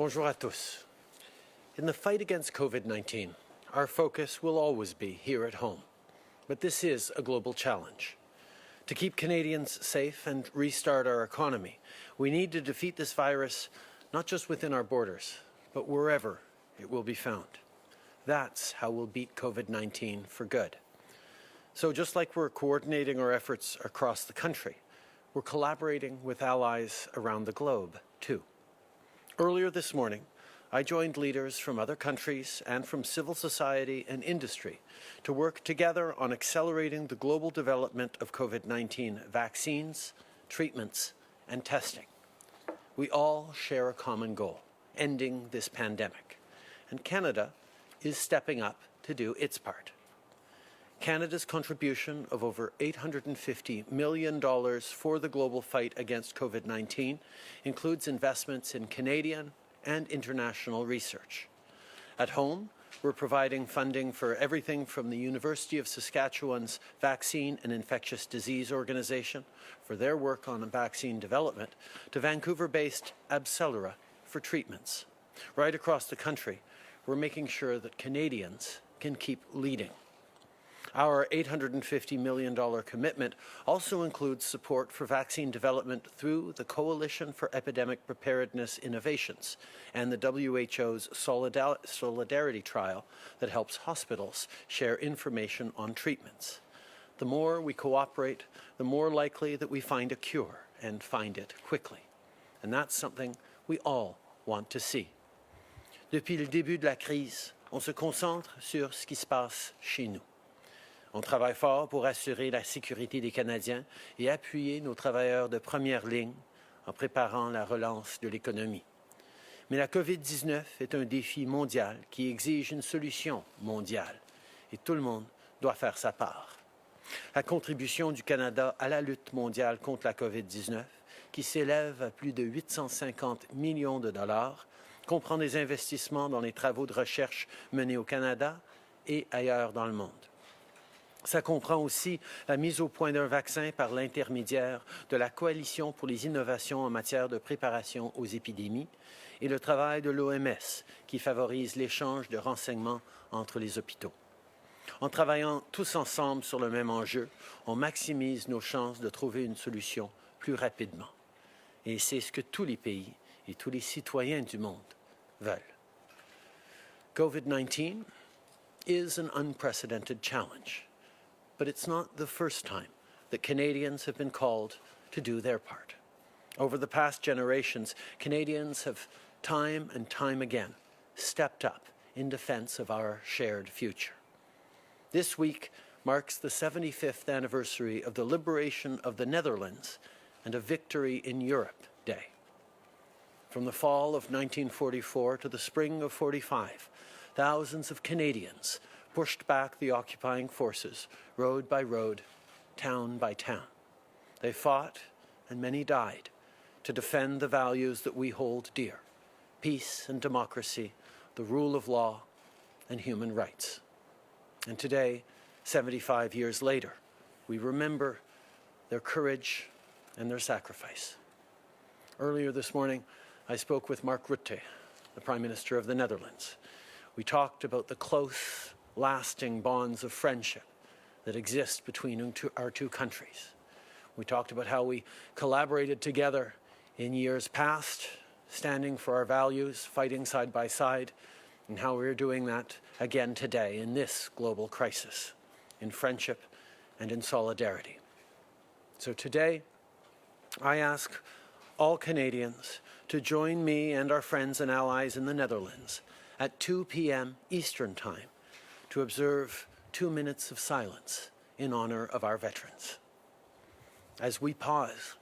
Bonjour à tous. In the fight against COVID-19, our focus will always be here at home. But this is a global challenge. To keep Canadians safe and restart our economy, we need to defeat this virus not just within our borders, but wherever it will be found. That's how we'll beat COVID-19 for good. So just like we're coordinating our efforts across the country, we're collaborating with allies around the globe, too. Earlier this morning, I joined leaders from other countries and from civil society and industry to work together on accelerating the global development of COVID-19 vaccines, treatments, and testing. We all share a common goal, ending this pandemic, and Canada is stepping up to do its part. Canada's contribution of over $850 million for the global fight against COVID-19 includes investments in Canadian and international research. At home, we're providing funding for everything from the University of Saskatchewan's Vaccine and Infectious Disease Organization for their work on vaccine development to Vancouver-based Abcelera for treatments. Right across the country, we're making sure that Canadians can keep leading. Our $850 million commitment also includes support for vaccine development through the Coalition for Epidemic Preparedness Innovations and the WHO's Solidarity Trial that helps hospitals share information on treatments. The more we cooperate, the more likely that we find a cure and find it quickly. And that's something we all want to see. Depuis le début de la crise, on se concentre sur ce qui se passe chez nous. On travaille fort pour assurer la sécurité des Canadiens et appuyer nos travailleurs de première ligne en préparant la relance de l'économie. Mais la COVID-19 est un défi mondial qui exige une solution mondiale et tout le monde doit faire sa part. La contribution du Canada à la lutte mondiale contre la COVID-19, qui s'élève à plus de 850 millions de dollars, comprend des investissements dans les travaux de recherche menés au Canada et ailleurs dans le monde. Ça comprend aussi la mise au point d'un vaccin par l'intermédiaire de la Coalition pour les innovations en matière de préparation aux épidémies et le travail de l'OMS qui favorise l'échange de renseignements entre les hôpitaux. En travaillant tous ensemble sur le même enjeu, on maximise nos chances de trouver une solution plus rapidement. Et c'est ce que tous les pays et tous les citoyens du monde veulent. COVID-19 is an unprecedented challenge. But it's not the first time that Canadians have been called to do their part. Over the past generations, Canadians have time and time again stepped up in defense of our shared future. This week marks the 75th anniversary of the liberation of the Netherlands and a Victory in Europe Day. From the fall of 1944 to the spring of '45, thousands of Canadians pushed back the occupying forces, road by road, town by town. They fought, and many died, to defend the values that we hold dear: peace and democracy, the rule of law, and human rights. And today, 75 years later, we remember their courage and their sacrifice. Earlier this morning, I spoke with Mark Rutte, the Prime Minister of the Netherlands. We talked about the close, lasting bonds of friendship that exist between our two countries. We talked about how we collaborated together in years past, standing for our values, fighting side by side, and how we're doing that again today in this global crisis, in friendship and in solidarity. So today, I ask all Canadians to join me and our friends and allies in the Netherlands at 2 p.m. Eastern Time to observe 2 minutes of silence in honor of our veterans. As we pause,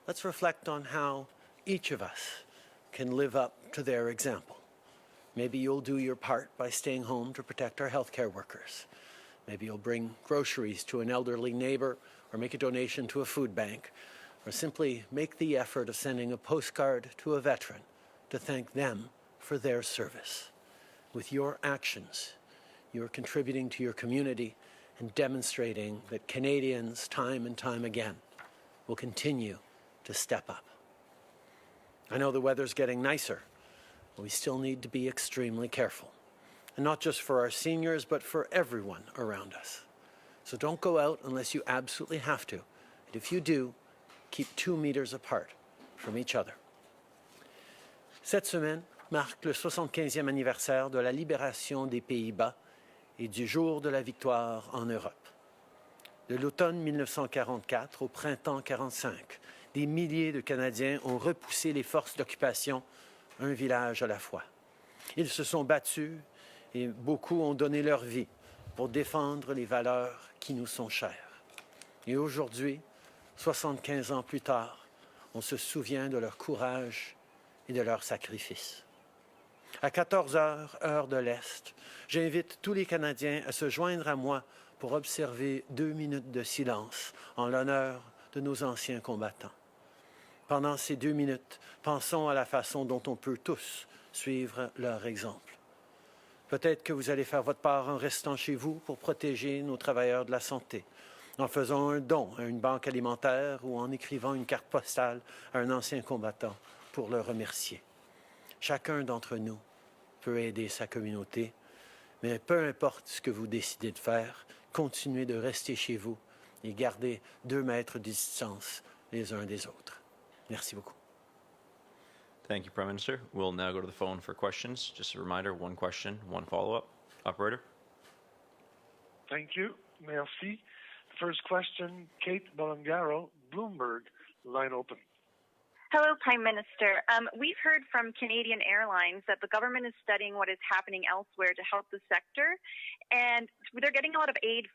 let's reflect on how each of us can live up to their example. Maybe you'll do your part by staying home to protect our healthcare workers. Maybe you'll bring groceries to an elderly neighbor or make a donation to a food bank, or simply make the effort of sending a postcard to a veteran to thank them for their service. With your actions, you're contributing to your community and demonstrating that Canadians, time and time again, will continue to step up. I know the weather's getting nicer, we still need to be extremely careful. And not just for our seniors, but for everyone around us. So don't go out unless you absolutely have to. And if you do, keep 2 meters apart from each other. Cette semaine marque le 75e anniversaire de la libération des Pays-Bas et du jour de la victoire en Europe. De l'automne 1944 au printemps 1945, des milliers de Canadiens ont repoussé les forces d'occupation, un village à la fois. Ils se sont battus et beaucoup ont donné leur vie pour défendre les valeurs qui nous sont chères. Et aujourd'hui, 75 ans plus tard, on se souvient de leur courage et de leur sacrifice. À 14 heures, heure de l'Est, j'invite tous les Canadiens à se joindre à moi pour observer 2 minutes de silence en l'honneur de nos anciens combattants. Pendant ces 2 minutes, pensons à la façon dont on peut tous suivre leur exemple. Peut-être que vous allez faire votre part en restant chez vous pour protéger nos travailleurs de la santé, en faisant un don à une banque alimentaire ou en écrivant une carte postale à un ancien combattant pour le remercier. Chacun d'entre nous peut aider sa communauté, mais peu importe ce que vous décidez de faire, continuez de rester chez vous et gardez 2 mètres de distance les uns des autres. Merci beaucoup. Thank you, Prime Minister. We'll now go to the phone for questions. Just a reminder, 1 question, 1 follow-up. Operator? Thank you. Merci. First question, Kate Belangaro, Bloomberg, line open. Hello, Prime Minister. We've heard from Canadian Airlines that the government is studying what is happening elsewhere to help the sector, and they're getting a lot of aid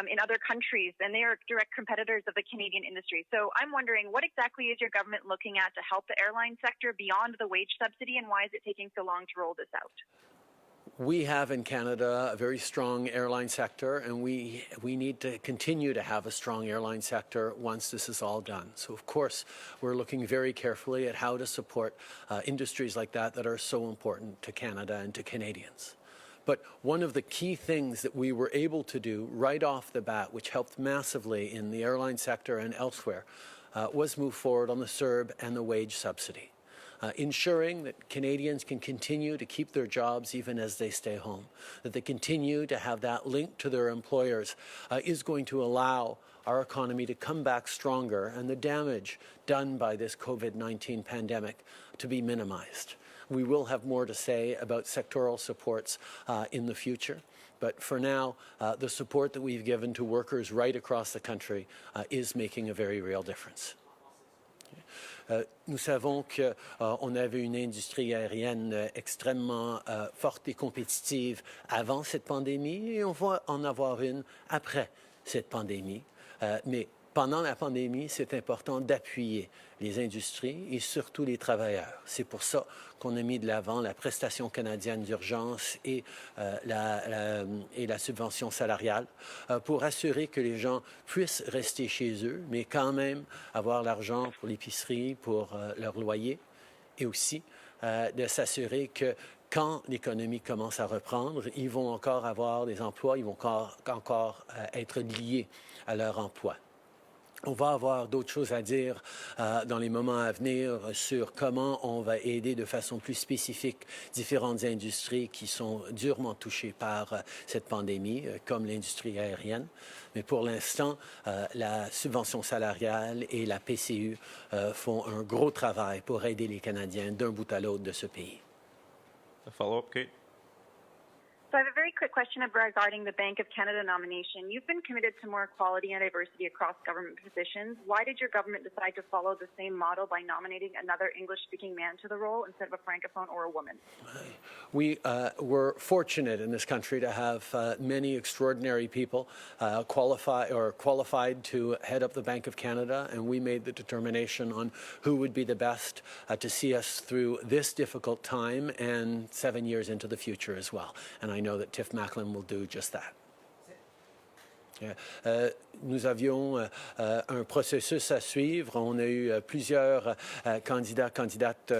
in other countries, and they are direct competitors of the Canadian industry. So I'm wondering, what exactly is your government looking at to help the airline sector beyond the wage subsidy, and why is it taking so long to roll this out? We have in Canada a very strong airline sector, and we need to continue to have a strong airline sector once this is all done. So, of course, we're looking very carefully at how to support industries like that are so important to Canada and to Canadians. But one of the key things that we were able to do right off the bat, which helped massively in the airline sector and elsewhere, was move forward on the CERB and the wage subsidy. Ensuring that Canadians can continue to keep their jobs even as they stay home, that they continue to have that link to their employers, is going to allow our economy to come back stronger and the damage done by this COVID-19 pandemic to be minimized. We will have more to say about sectoral supports in the future. But for now, the support that we've given to workers right across the country is making a very real difference. Nous savons qu'on avait une industrie aérienne extrêmement forte et compétitive avant cette pandémie et on va en avoir une après cette pandémie. Mais pendant la pandémie, c'est important d'appuyer les industries et surtout les travailleurs. C'est pour ça qu'on a mis de l'avant la prestation canadienne d'urgence et la subvention salariale pour assurer que les gens puissent rester chez eux, mais quand même avoir l'argent pour l'épicerie, pour leur loyer, et aussi de s'assurer que quand l'économie commence à reprendre, ils vont encore avoir des emplois, ils vont encore être liés à leur emploi. On va avoir d'autres choses à dire dans les moments à venir sur comment on va aider de façon plus spécifique différentes industries qui sont durement touchées par cette pandémie, comme l'industrie aérienne. Mais pour l'instant, la subvention salariale et la PCU font un gros travail pour aider les Canadiens d'un bout à l'autre de ce pays. A follow-up, Kate? So I have a very quick question regarding the Bank of Canada nomination. You've been committed to more equality and diversity across government positions. Why did your government decide to follow the same model by nominating another English-speaking man to the role instead of a Francophone or a woman? We were fortunate in this country to have many extraordinary people qualified to head up the Bank of Canada, and we made the determination on who would be the best to see us through this difficult time and 7 years into the future as well. And I know that Tiff Macklin will do just that. Nous avions un processus à suivre. On a eu plusieurs candidates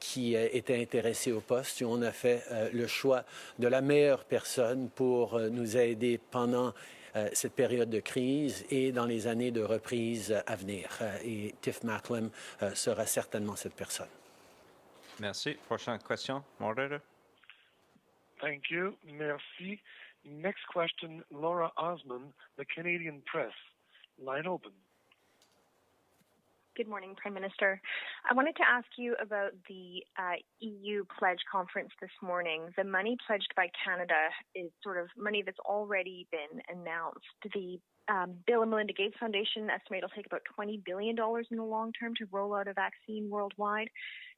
qui étaient intéressés au poste et on a fait le choix de la meilleure personne pour nous aider pendant cette période de crise et dans les années de reprise à venir. Et Tiff Macklin sera certainement cette personne. Merci. Prochaine question, moderator. Thank you. Merci. Next question, Laura Osman, the Canadian Press. Line open. Good morning, Prime Minister. I wanted to ask you about the EU pledge conference this morning. The money pledged by Canada is sort of money that's already been announced. The Bill and Melinda Gates Foundation estimate it'll take about $20 billion in the long term to roll out a vaccine worldwide.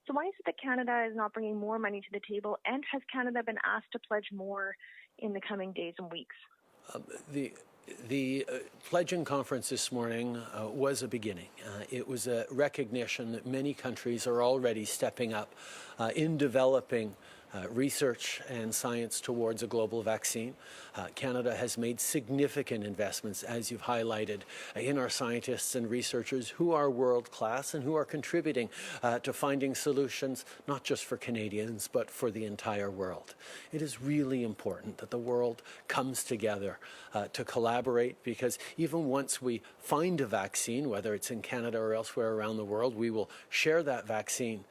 So why is it that Canada is not bringing more money to the table? And has Canada been asked to pledge more in the coming days and weeks? The pledging conference this morning was a beginning. It was a recognition that many countries are already stepping up in developing research and science towards a global vaccine. Canada has made significant investments, as you've highlighted, in our scientists and researchers who are world-class and who are contributing to finding solutions, not just for Canadians, but for the entire world. It is really important that the world comes together to collaborate, because even once we find a vaccine, whether it's in Canada or elsewhere around the world, we will share that vaccine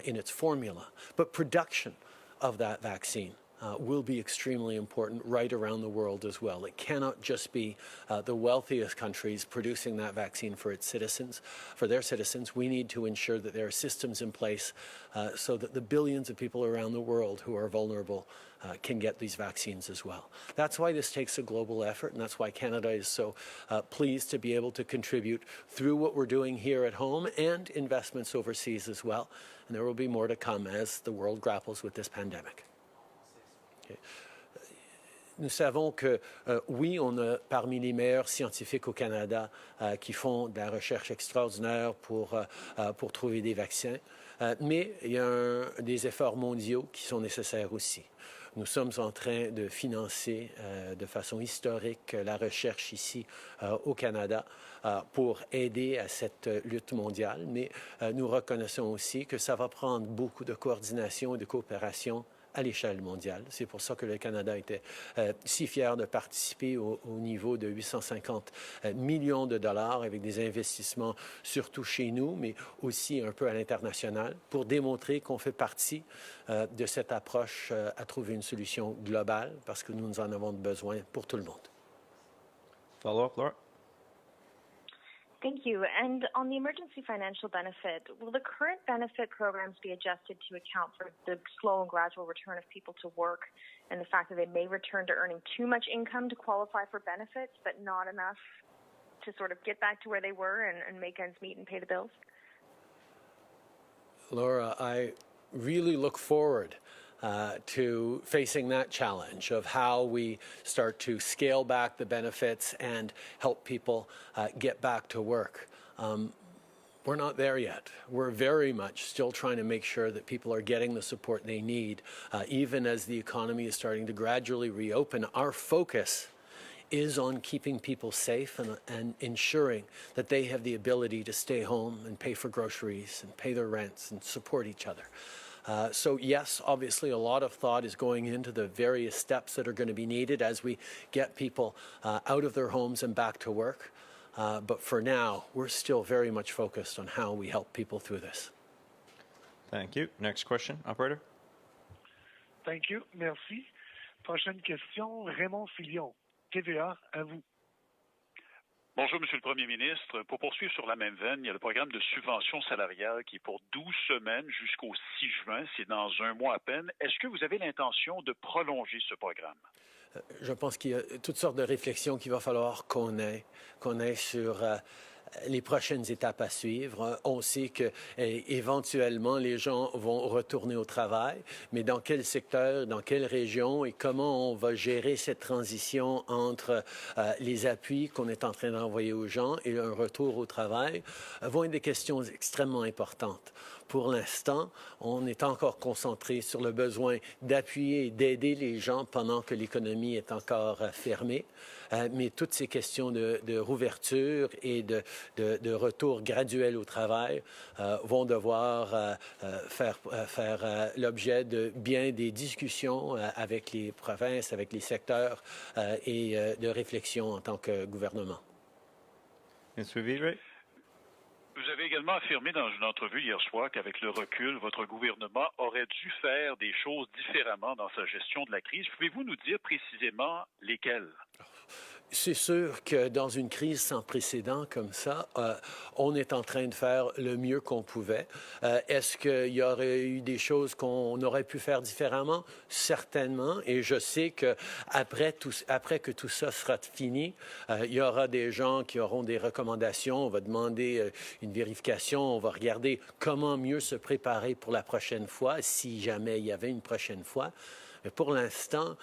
in its formula. But production of that vaccine will be extremely important right around the world as well. It cannot just be the wealthiest countries producing that vaccine for its citizens, for their citizens. We need to ensure that there are systems in place so that the billions of people around the world who are vulnerable can get these vaccines as well. That's why this takes a global effort, and that's why Canada is so pleased to be able to contribute through what we're doing here at home and investments overseas as well. And there will be more to come as the world grapples with this pandemic. Okay. Nous savons que, oui, on a parmi les meilleurs scientifiques au Canada qui font de la recherche extraordinaire pour trouver des vaccins, mais il y a des efforts mondiaux qui sont nécessaires aussi. Nous sommes en train de financer de façon historique la recherche ici au Canada pour aider à cette lutte mondiale, mais nous reconnaissons aussi que ça va prendre beaucoup de coordination et de coopération à l'échelle mondiale. C'est pour ça que le Canada était si fier de participer au niveau de 850 millions de dollars avec des investissements surtout chez nous, mais aussi un peu à l'international, pour démontrer qu'on fait partie de cette approche à trouver une solution globale, parce que nous en avons besoin pour tout le monde. Follow-up, Laura? Thank you. And on the emergency financial benefit, will the current benefit programs be adjusted to account for the slow and gradual return of people to work and the fact that they may return to earning too much income to qualify for benefits, but not enough to sort of get back to where they were and make ends meet and pay the bills? Laura, I really look forward to facing that challenge of how we start to scale back the benefits and help people get back to work. We're not there yet. We're very much still trying to make sure that people are getting the support they need, even as the economy is starting to gradually reopen. Our focus is on keeping people safe and ensuring that they have the ability to stay home and pay for groceries and pay their rents and support each other. So yes, obviously a lot of thought is going into the various steps that are going to be needed as we get people out of their homes and back to work. But for now, we're still very much focused on how we help people through this. Thank you. Next question, operator. Thank you. Merci. Prochaine question, Raymond Filion. TVA, à vous. Bonjour, Monsieur le Premier ministre. Pour poursuivre sur la même veine, il y a le programme de subvention salariale qui est pour 12 semaines jusqu'au 6 juin. C'est dans un mois à peine. Est-ce que vous avez l'intention de prolonger ce programme? Je pense qu'il y a toutes sortes de réflexions qu'il va falloir qu'on ait sur les prochaines étapes à suivre. On sait que éventuellement les gens vont retourner au travail, mais dans quel secteur, dans quelle région et comment on va gérer cette transition entre les appuis qu'on est en train d'envoyer aux gens et un retour au travail vont être des questions extrêmement importantes. Pour l'instant, on est encore concentré sur le besoin d'appuyer et d'aider les gens pendant que l'économie est encore fermée. Mais toutes ces questions de rouverture et de retour graduel au travail vont devoir faire l'objet de bien des discussions avec les provinces, avec les secteurs et de réflexion en tant que gouvernement. Ms. Vivre? Vous avez également affirmé dans une entrevue hier soir qu'avec le recul, votre gouvernement aurait dû faire des choses différemment dans sa gestion de la crise. Pouvez-vous nous dire précisément lesquelles? C'est sûr que dans une crise sans précédent comme ça, on est en train de faire le mieux qu'on pouvait. Est-ce qu'il y aurait eu des choses qu'on aurait pu faire différemment? Certainement. Et je sais qu'après que tout ça sera fini, il y aura des gens qui auront des recommandations. On va demander une vérification. On va regarder comment mieux se préparer pour la prochaine fois, si jamais il y avait une prochaine fois. Mais pour l'instant,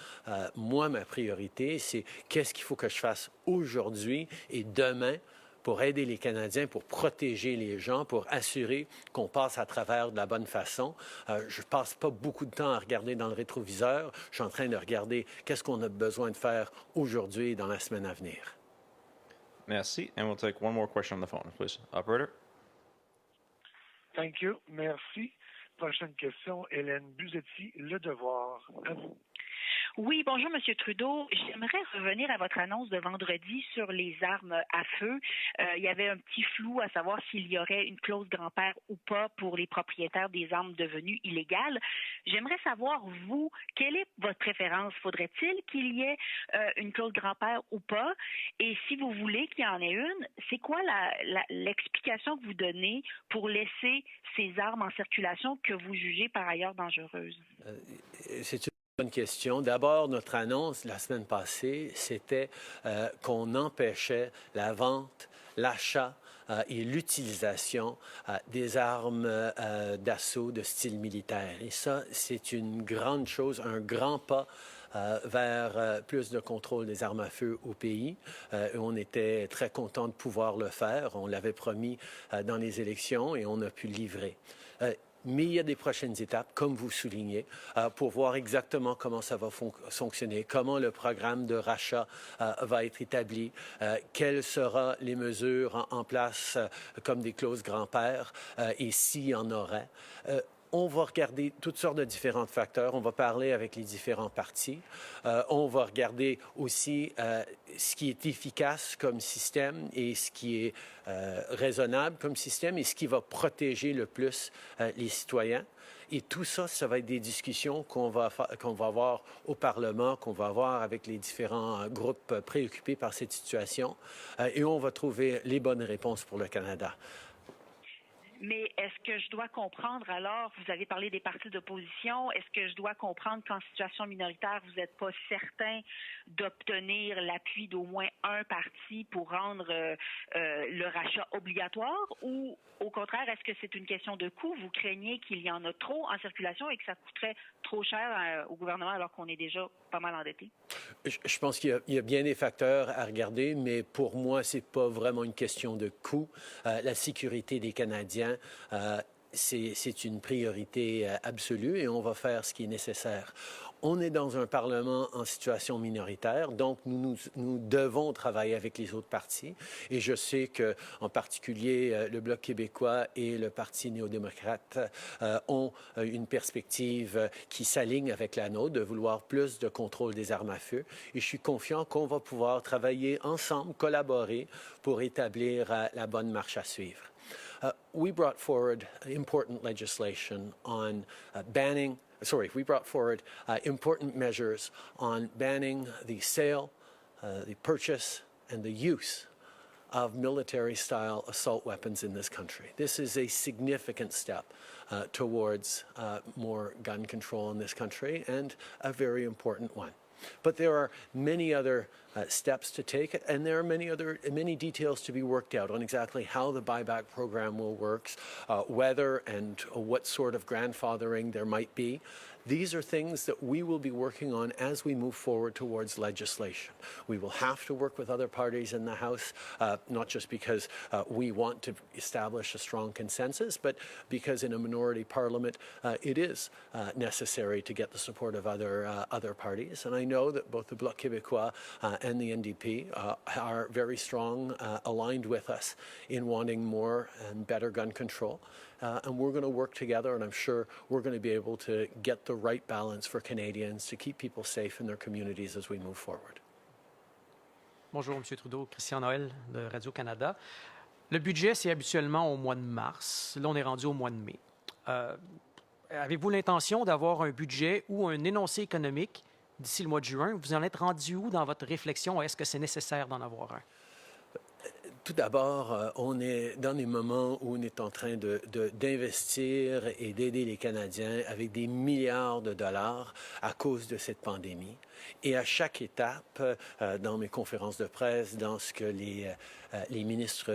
moi, ma priorité, c'est qu'est-ce qu'il faut que je fasse aujourd'hui et demain pour aider les Canadiens, pour protéger les gens, pour assurer qu'on passe à travers de la bonne façon. Je ne passe pas beaucoup de temps à regarder dans le rétroviseur. Je suis en train de regarder qu'est-ce qu'on a besoin de faire aujourd'hui et dans la semaine à venir. Merci. And we'll take one more question on the phone, please. Operator? Thank you. Merci. Prochaine question, Hélène Buzetti, Le Devoir. À vous. Oui, bonjour, Monsieur Trudeau. J'aimerais revenir à votre annonce de vendredi sur les armes à feu. Il y avait un petit flou à savoir s'il y aurait une clause grand-père ou pas pour les propriétaires des armes devenues illégales. J'aimerais savoir, vous, quelle est votre préférence? Faudrait-il qu'il y ait une clause grand-père ou pas? Et si vous voulez qu'il y en ait une, c'est quoi l'explication que vous donnez pour laisser ces armes en circulation que vous jugez par ailleurs dangereuses? C'est une bonne question. D'abord, notre annonce la semaine passée, c'était qu'on empêchait la vente, l'achat et l'utilisation des armes d'assaut de style militaire. Et ça, c'est une grande chose, un grand pas vers plus de contrôle des armes à feu au pays. On était très content de pouvoir le faire. On l'avait promis dans les élections et on a pu le livrer. Mais il y a des prochaines étapes, comme vous soulignez, pour voir exactement comment ça va fonctionner, comment le programme de rachat va être établi, quelles seront les mesures en place comme des clauses grand-père et s'il y en aurait. On va regarder toutes sortes de différents facteurs. On va parler avec les différents partis. On va regarder aussi ce qui est efficace comme système et ce qui est raisonnable comme système et ce qui va protéger le plus les citoyens. Et tout ça, ça va être des discussions qu'on va avoir au Parlement, qu'on va avoir avec les différents groupes préoccupés par cette situation. Et on va trouver les bonnes réponses pour le Canada. Mais est-ce que je dois comprendre alors, vous avez parlé des partis d'opposition, est-ce que je dois comprendre qu'en situation minoritaire, vous n'êtes pas certain d'obtenir l'appui d'au moins un parti pour rendre le rachat obligatoire ou au contraire, est-ce que c'est une question de coût? Vous craignez qu'il y en a trop en circulation et que ça coûterait trop cher au gouvernement alors qu'on est déjà pas mal endetté? Je pense qu'il y a bien des facteurs à regarder, mais pour moi, ce n'est pas vraiment une question de coût. La sécurité des Canadiens, c'est une priorité absolue et on va faire ce qui est nécessaire. On est dans un Parlement en situation minoritaire, donc nous devons travailler avec les autres partis. Et je sais qu'en particulier, le Bloc québécois et le Parti néo-démocrate ont une perspective qui s'aligne avec la nôtre, de vouloir plus de contrôle des armes à feu. Et je suis confiant qu'on va pouvoir travailler ensemble, collaborer pour établir la bonne marche à suivre. We brought forward important legislation on we brought forward important measures on banning the sale, the purchase, and the use of military-style assault weapons in this country. This is a significant step towards more gun control in this country and a very important one. But there are many other steps to take, and there are many details to be worked out on exactly how the buyback program will work, whether and what sort of grandfathering there might be. These are things that we will be working on as we move forward towards legislation. We will have to work with other parties in the House, not just because we want to establish a strong consensus, but because in a minority parliament, it is necessary to get the support of other parties. And I know that both the Bloc québécois and the NDP are very strong, aligned with us in wanting more and better gun control. And we're going to work together, and I'm sure we're going to be able to get the right balance for Canadians to keep people safe in their communities as we move forward. Bonjour, M. Trudeau. Christian Noël de Radio-Canada. Le budget, c'est habituellement au mois de mars. Là, on est rendu au mois de mai. Avez-vous l'intention d'avoir un budget ou un énoncé économique d'ici le mois de juin? Vous en êtes rendu où dans votre réflexion? Est-ce que c'est nécessaire d'en avoir un? Tout d'abord, on est dans des moments où on est en train d'investir et d'aider les Canadiens avec des milliards de dollars à cause de cette pandémie. Et à chaque étape, dans mes conférences de presse, dans ce que les ministres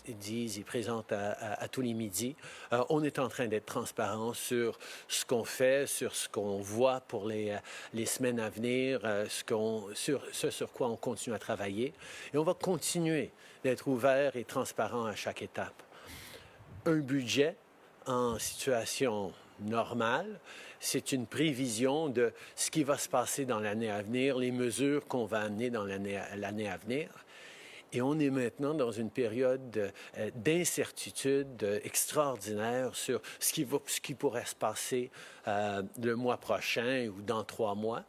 disent et présentent à tous les midis, on est en train d'être transparent sur ce qu'on fait, sur ce qu'on voit pour les semaines à venir, sur quoi on continue à travailler. Et on va continuer d'être ouvert et transparent à chaque étape. Un budget en situation normale, c'est une prévision de ce qui va se passer dans l'année à venir, les mesures qu'on va amener dans l'année à venir. Et on est maintenant dans une période d'incertitude extraordinaire sur ce qui pourrait se passer le mois prochain ou dans 3 mois.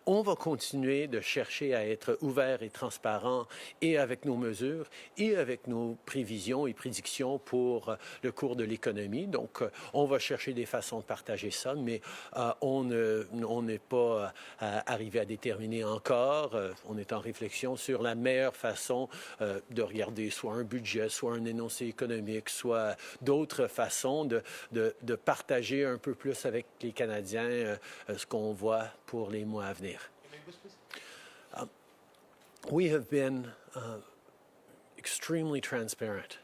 On va continuer de chercher à être ouvert et transparent et avec nos mesures et avec nos prévisions et prédictions pour le cours de l'économie. Donc, on va chercher des façons de partager ça, mais on n'est pas arrivé à déterminer encore. On est en réflexion sur la meilleure façon de regarder soit un budget, soit un énoncé économique, soit d'autres façons de partager un peu plus avec les Canadiens ce qu'on voit pour les mois à venir. We have been extremely transparent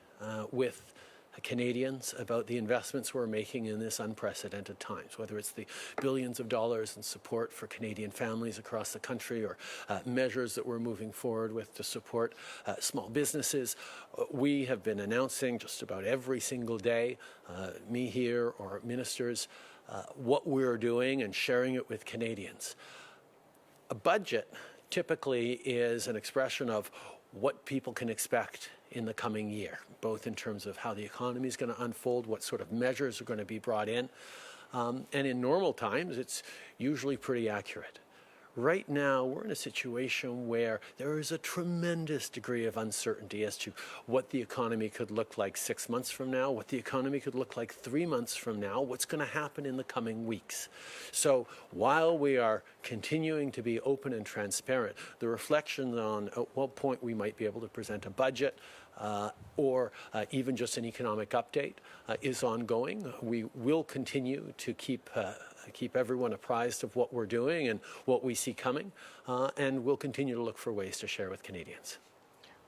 with Canadians about the investments we're making in this unprecedented times, whether it's the billions of dollars in support for Canadian families across the country or measures that we're moving forward with to support small businesses. We have been announcing just about every single day, me here or ministers, what we're doing and sharing it with Canadians. A budget typically is an expression of what people can expect in the coming year, both in terms of how the economy is going to unfold, what sort of measures are going to be brought in. And in normal times, it's usually pretty accurate. Right now, we're in a situation where there is a tremendous degree of uncertainty as to what the economy could look like 6 months from now, what the economy could look like 3 months from now, what's going to happen in the coming weeks. So while we are continuing to be open and transparent, the reflections on at what point we might be able to present a budget or even just an economic update is ongoing. We will continue to keep everyone apprised of what we're doing and what we see coming, and we'll continue to look for ways to share with Canadians.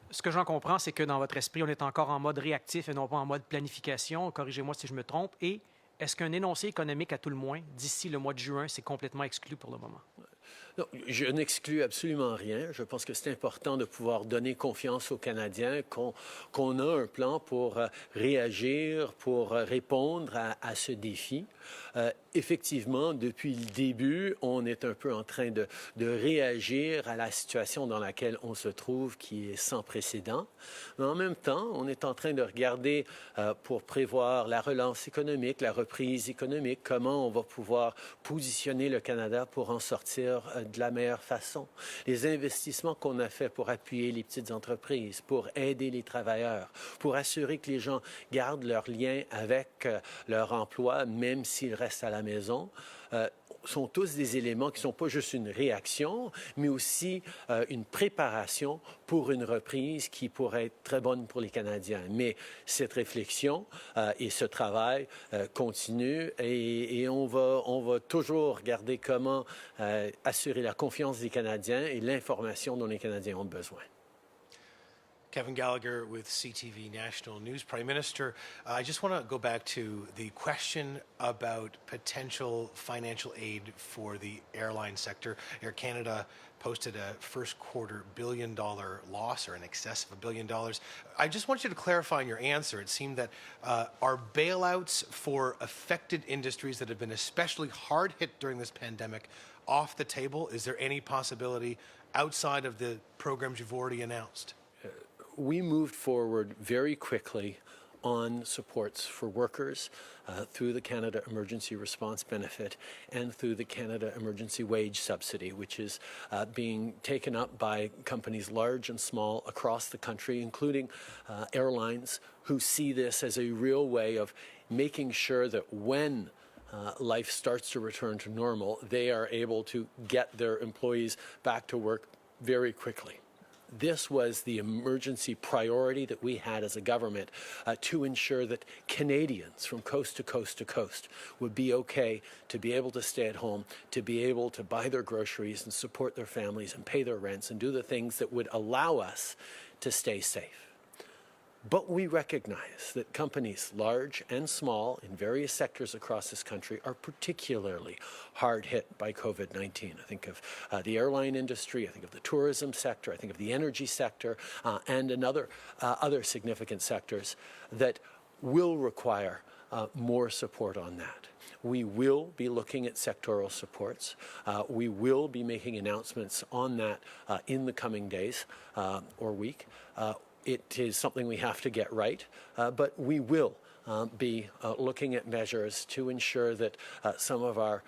Ce que j'en comprends, c'est que dans votre esprit, on est encore en mode réactif et non pas en mode planification. Corrigez-moi si je me trompe. Et est-ce qu'un énoncé économique, à tout le moins, d'ici le mois de juin, c'est complètement exclu pour le moment? Non, je n'exclus absolument rien. Je pense que c'est important de pouvoir donner confiance aux Canadiens qu'on a un plan pour réagir, pour répondre à ce défi. Effectivement, depuis le début, on est un peu en train de réagir à la situation dans laquelle on se trouve, qui est sans précédent. Mais en même temps, on est en train de regarder pour prévoir la relance économique, la reprise économique, comment on va pouvoir positionner le Canada pour en sortir de la meilleure façon. Les investissements qu'on a faits pour appuyer les petites entreprises, pour aider les travailleurs, pour assurer que les gens gardent leur lien avec leur emploi, même s'ils restent à la maison, sont tous des éléments qui ne sont pas juste une réaction, mais aussi une préparation pour une reprise qui pourrait être très bonne pour les Canadiens. Mais cette réflexion et ce travail continuent et on va toujours regarder comment assurer la confiance des Canadiens et l'information dont les Canadiens ont besoin. Kevin Gallagher with CTV National News. Prime Minister, I just want to go back to the question about potential financial aid for the airline sector. Air Canada posted a first quarter $1 billion loss, or in excess of $1 billion. I just want you to clarify in your answer. It seemed that are bailouts for affected industries that have been especially hard hit during this pandemic off the table? Is there any possibility outside of the programs you've already announced? We moved forward very quickly on supports for workers through the Canada Emergency Response Benefit and through the Canada Emergency Wage Subsidy, which is being taken up by companies large and small across the country, including airlines who see this as a real way of making sure that when life starts to return to normal, they are able to get their employees back to work very quickly. This was the emergency priority that we had as a government to ensure that Canadians from coast to coast to coast would be okay to be able to stay at home, to be able to buy their groceries and support their families and pay their rents and do the things that would allow us to stay safe. But we recognize that companies, large and small, in various sectors across this country, are particularly hard hit by COVID-19. I think of the airline industry, I think of the tourism sector, I think of the energy sector, and other significant sectors that will require more support on that. We will be looking at sectoral supports. We will be making announcements on that in the coming days or week. It is something we have to get right, but we will be looking at measures to ensure that some of our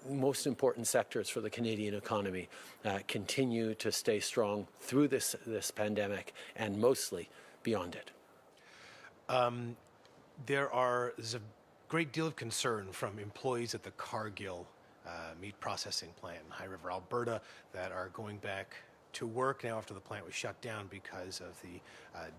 most important sectors for the Canadian economy continue to stay strong through this pandemic and mostly beyond it. There's a great deal of concern from employees at the Cargill meat processing plant in High River, Alberta, that are going back to work now after the plant was shut down because of the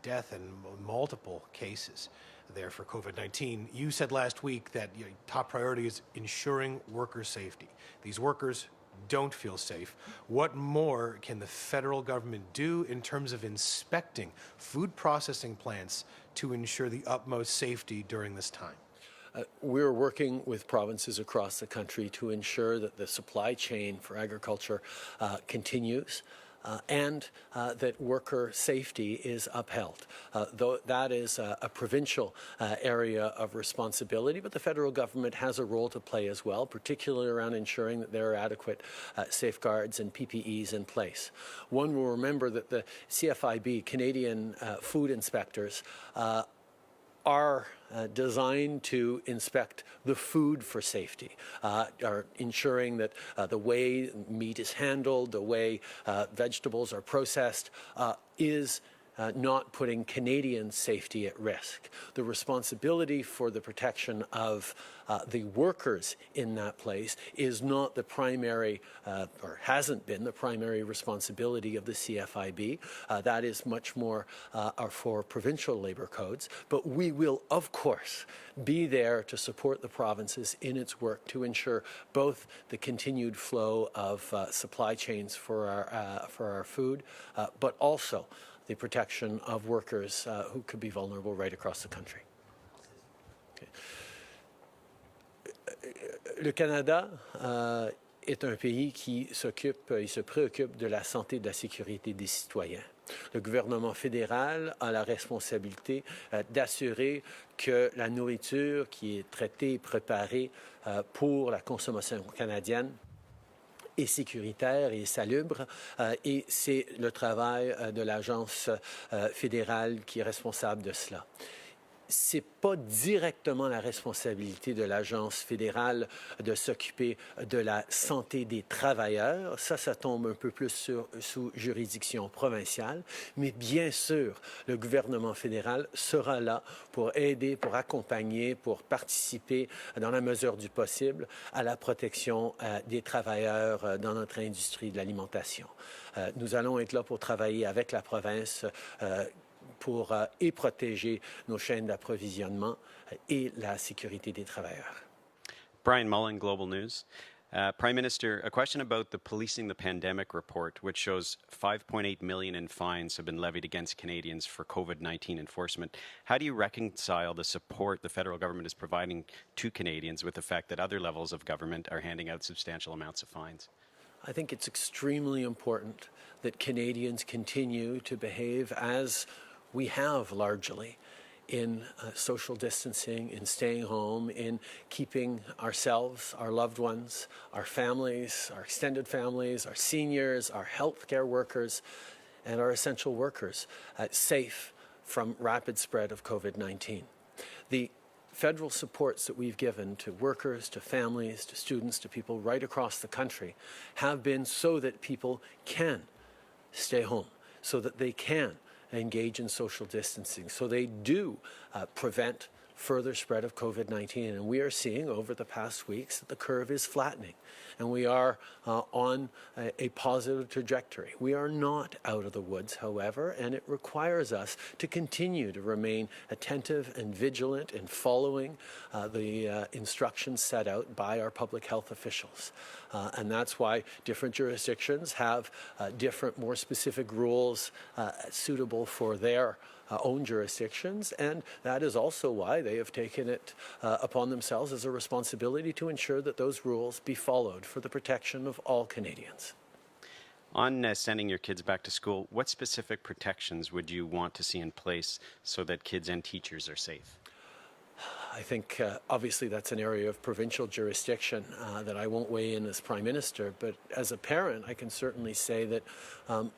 death and multiple cases there for COVID-19. You said last week that your top priority is ensuring worker safety. These workers don't feel safe. What more can the federal government do in terms of inspecting food processing plants to ensure the utmost safety during this time? We're working with provinces across the country to ensure that the supply chain for agriculture continues. And that worker safety is upheld. Though that is a provincial area of responsibility, but the federal government has a role to play as well, particularly around ensuring that there are adequate safeguards and PPEs in place. One will remember that the CFIB, Canadian Food Inspectors, are designed to inspect the food for safety, are ensuring that the way meat is handled, the way vegetables are processed, is not putting Canadian safety at risk. The responsibility for the protection of the workers in that place is not the primary, or hasn't been the primary responsibility of the CFIB. That is much more for provincial labour codes. But we will, of course, be there to support the provinces in its work to ensure both the continued flow of supply chains for our food, but also the protection of workers who could be vulnerable right across the country. Okay. Le Canada est un pays qui se préoccupe de la santé et de la sécurité des citoyens. Le gouvernement fédéral a la responsabilité d'assurer que la nourriture qui est traitée et préparée pour la consommation canadienne et sécuritaire et salubre, et c'est le travail de l'agence fédérale qui est responsable de cela. C'est pas directement la responsabilité de l'agence fédérale de s'occuper de la santé des travailleurs. Ça tombe un peu plus sous juridiction provinciale. Mais bien sûr, le gouvernement fédéral sera là pour aider, pour accompagner, pour participer dans la mesure du possible à la protection des travailleurs dans notre industrie de l'alimentation. Nous allons être là pour travailler avec la province pour et protéger nos chaînes d'approvisionnement et la sécurité des travailleurs. Brian Mullen, Global News. Prime Minister, a question about the Policing the Pandemic report, which shows $5.8 million in fines have been levied against Canadians for COVID-19 enforcement. How do you reconcile the support the federal government is providing to Canadians with the fact that other levels of government are handing out substantial amounts of fines? I think it's extremely important that Canadians continue to behave as we have largely in social distancing, in staying home, in keeping ourselves, our loved ones, our families, our extended families, our seniors, our healthcare workers, and our essential workers safe from rapid spread of COVID-19. The federal supports that we've given to workers, to families, to students, to people right across the country have been so that people can stay home, so that they can engage in social distancing, so they do prevent further spread of COVID-19. And we are seeing over the past weeks that the curve is flattening and we are on a positive trajectory. We are not out of the woods, however, and it requires us to continue to remain attentive and vigilant in following the instructions set out by our public health officials. And that's why different jurisdictions have different, more specific rules suitable for their own jurisdictions, and that is also why they have taken it upon themselves as a responsibility to ensure that those rules be followed for the protection of all Canadians. On sending your kids back to school, what specific protections would you want to see in place so that kids and teachers are safe? I think obviously that's an area of provincial jurisdiction that I won't weigh in as Prime Minister, but as a parent I can certainly say that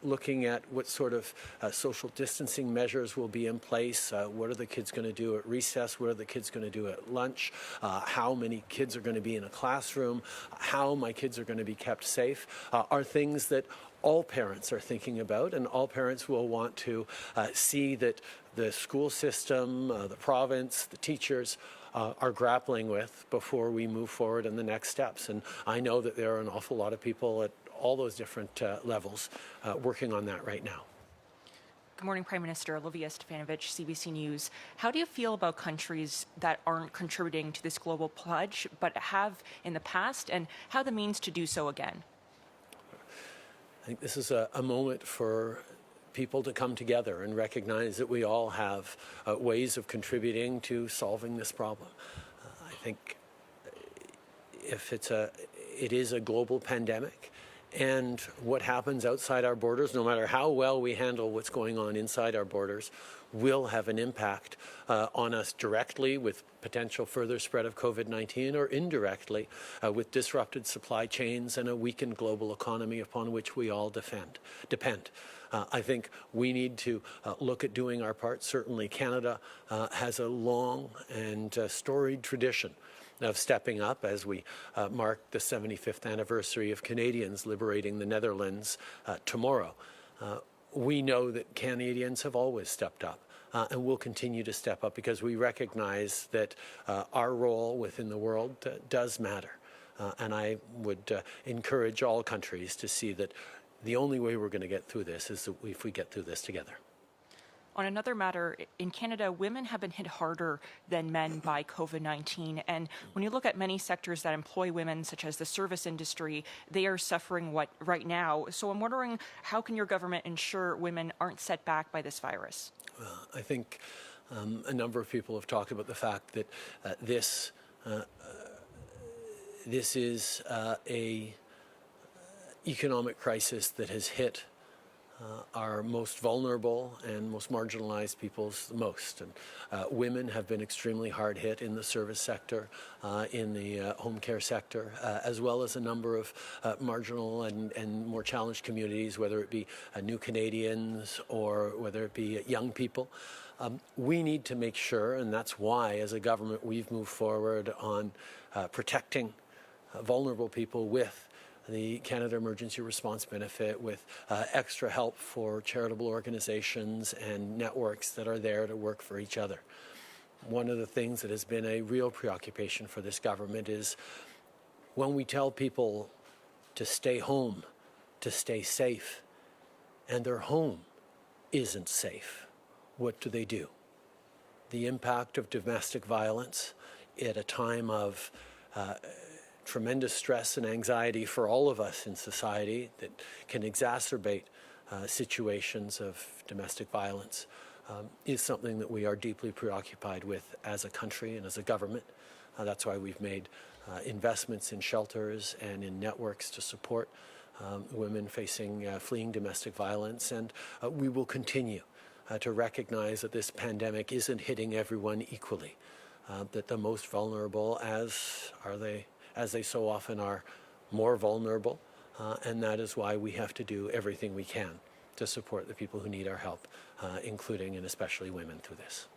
looking at what sort of social distancing measures will be in place, what are the kids going to do at recess, what are the kids going to do at lunch, how many kids are going to be in a classroom, how my kids are going to be kept safe, are things that all parents are thinking about, and all parents will want to see that the school system, the province, the teachers are grappling with before we move forward in the next steps. And I know that there are an awful lot of people at all those different levels working on that right now. Good morning, Prime Minister. Olivia Stefanovich, CBC News. How do you feel about countries that aren't contributing to this global pledge but have in the past, and how the means to do so again? I think this is a moment for people to come together and recognize that we all have ways of contributing to solving this problem. I think if it is a global pandemic, and what happens outside our borders, no matter how well we handle what's going on inside our borders, will have an impact on us directly with potential further spread of COVID-19 or indirectly with disrupted supply chains and a weakened global economy upon which we all depend. I think we need to look at doing our part. Certainly Canada has a long and storied tradition of stepping up as we mark the 75th anniversary of Canadians liberating the Netherlands tomorrow. We know that Canadians have always stepped up and will continue to step up because we recognize that our role within the world does matter. And I would encourage all countries to see that the only way we're going to get through this is if we get through this together. On another matter, in Canada, women have been hit harder than men by COVID-19. And when you look at many sectors that employ women, such as the service industry, they are suffering right now. So I'm wondering, how can your government ensure women aren't set back by this virus? I think a number of people have talked about the fact that this is a economic crisis that has hit our most vulnerable and most marginalized peoples the most. And women have been extremely hard hit in the service sector, in the home care sector, as well as a number of marginal and more challenged communities, whether it be new Canadians or whether it be young people. We need to make sure, and that's why as a government we've moved forward on protecting vulnerable people with the Canada Emergency Response Benefit, with extra help for charitable organizations and networks that are there to work for each other. One of the things that has been a real preoccupation for this government is when we tell people to stay home, to stay safe, and their home isn't safe, what do? The impact of domestic violence at a time of tremendous stress and anxiety for all of us in society that can exacerbate situations of domestic violence is something that we are deeply preoccupied with as a country and as a government. That's why we've made investments in shelters and in networks to support women fleeing domestic violence, and we will continue to recognize that this pandemic isn't hitting everyone equally, that the most vulnerable, as they so often are, more vulnerable, and that is why we have to do everything we can to support the people who need our help, including and especially women through this.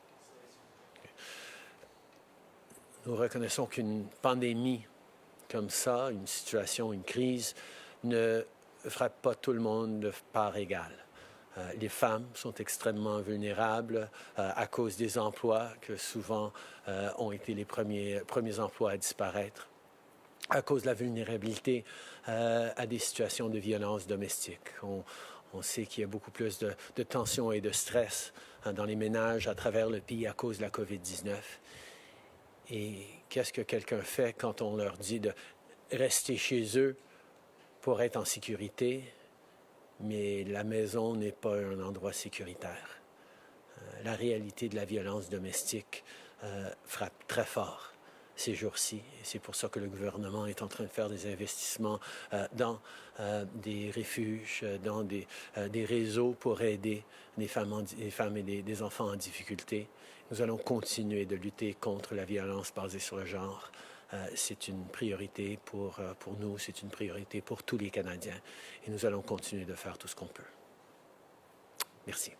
Nous reconnaissons qu'une pandémie comme ça, une situation, une crise, ne frappe pas tout le monde de part égale. Les femmes sont extrêmement vulnérables à cause des emplois que souvent ont été les premiers emplois à disparaître, à cause de la vulnérabilité à des situations de violence domestique. On sait qu'il y a beaucoup plus de tensions et de stress dans les ménages à travers le pays à cause de la COVID-19. Et qu'est-ce que quelqu'un fait quand on leur dit de rester chez eux pour être en sécurité, mais la maison n'est pas un endroit sécuritaire? La réalité de la violence domestique frappe très fort ces jours-ci. Et c'est pour ça que le gouvernement est en train de faire des investissements dans des refuges, dans des réseaux pour aider les femmes et des enfants en difficulté. Nous allons continuer de lutter contre la violence basée sur le genre. C'est une priorité pour nous, c'est une priorité pour tous les Canadiens. Et nous allons continuer de faire tout ce qu'on peut. Merci.